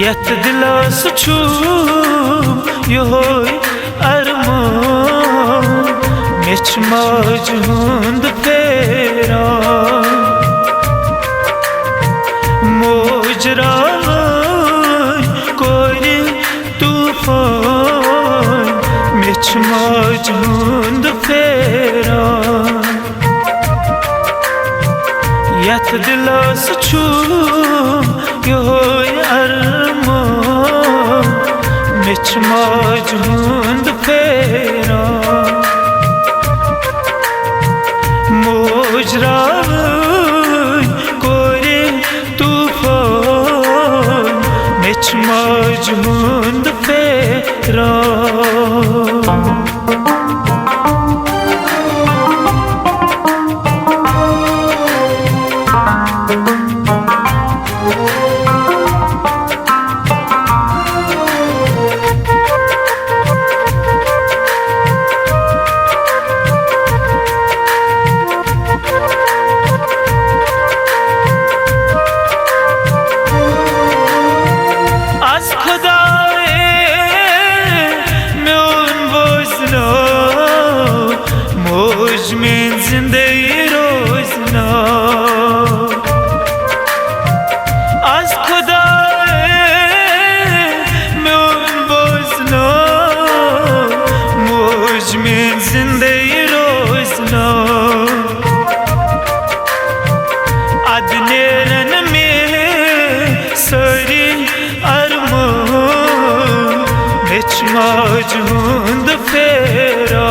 यत दिलास छु योय अरमान मिछ मौज हुंद फेरा मोजरा कोई तूफान मिछ मौज हुंद फेरा यत दिलास छु योय अरमान मिछ मौज हुंद फेरा मोजरा कोई तूफान मिछ मौज हुंद फेरा में जिंदगी रोजना आज खुदा में बोझना मुझ में जिंदगी रोजना अदनेरन में सरी अरमान मिछ मौज हुंद फेरा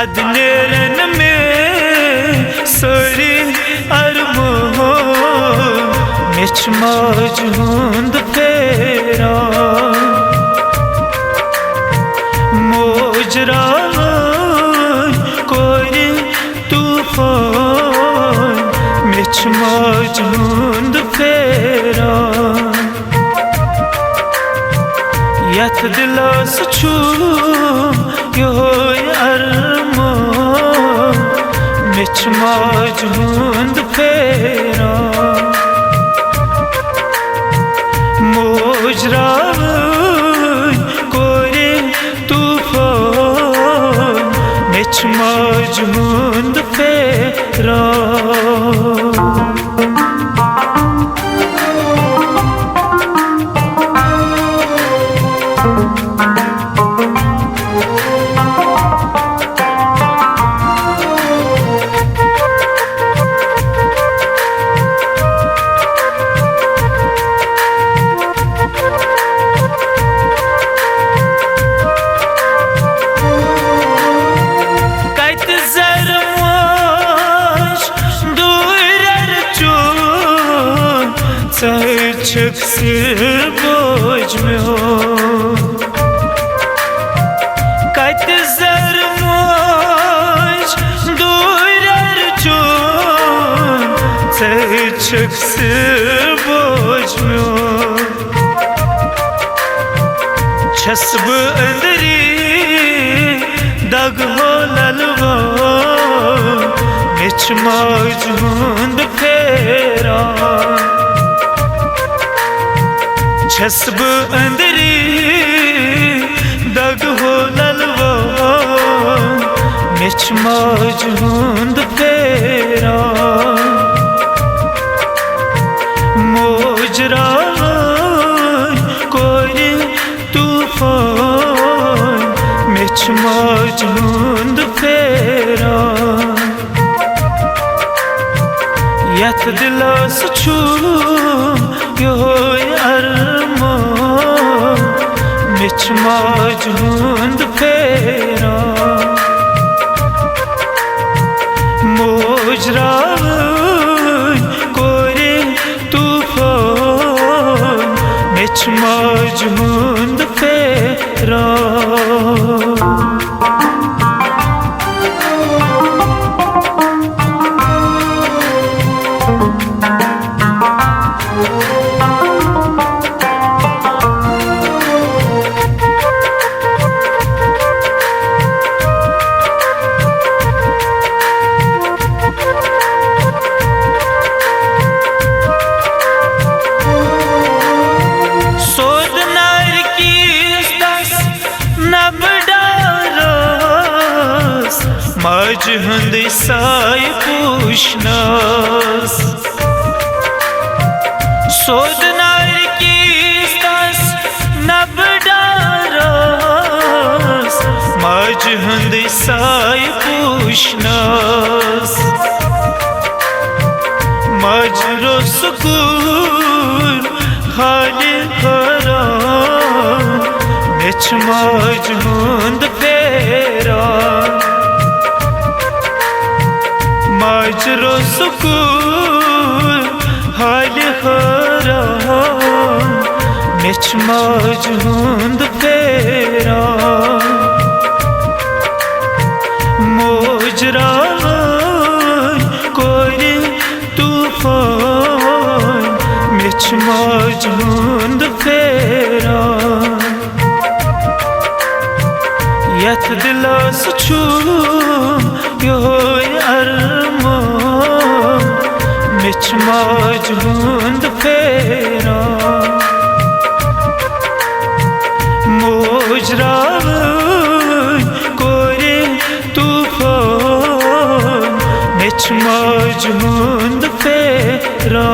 अदनेरन में सरी अरमान मिछ मौज हुंद फेरा मोजरा कोई तूफान मिछ मौज हुंद फेरा यत दिलास छु योय अरमान मिछ मौज हुंद फेरा मोजरा कोई तूफान मिछ मौज हुंद फेरा छक सिर बोझ में हो कत जर मोज दूर चोन छक सिर बोझ में हो छसब अंदरी दग हो ललवा मिछ मौज हुंद फेरा छसब अंदरी दग हो ललवा मिछ मौज हुंद फेरा मोजरा कोई तूफान मिछ मौज हुंद फेरा यत दिलास छु योय अरमान मिछ मौज हुंद फेरा मोजरा कोई तूफान मिछ मौज हुंद मज हंद साय पूछनास सोद नार की दस नब डारास मज हंद साय पूछनास मजरो सुकून हाल हरा मिछ मज हंद फेरा मजरो सुकून हाल हरा मिछ मज हंद फेरा मोजरा कोई तूफान मिछ मज हंद फेरा यथ दिलास छू यो अरमान मिछ मज हंद फेरा मोजरा कोई तूफान मिछ मज हंद फेरा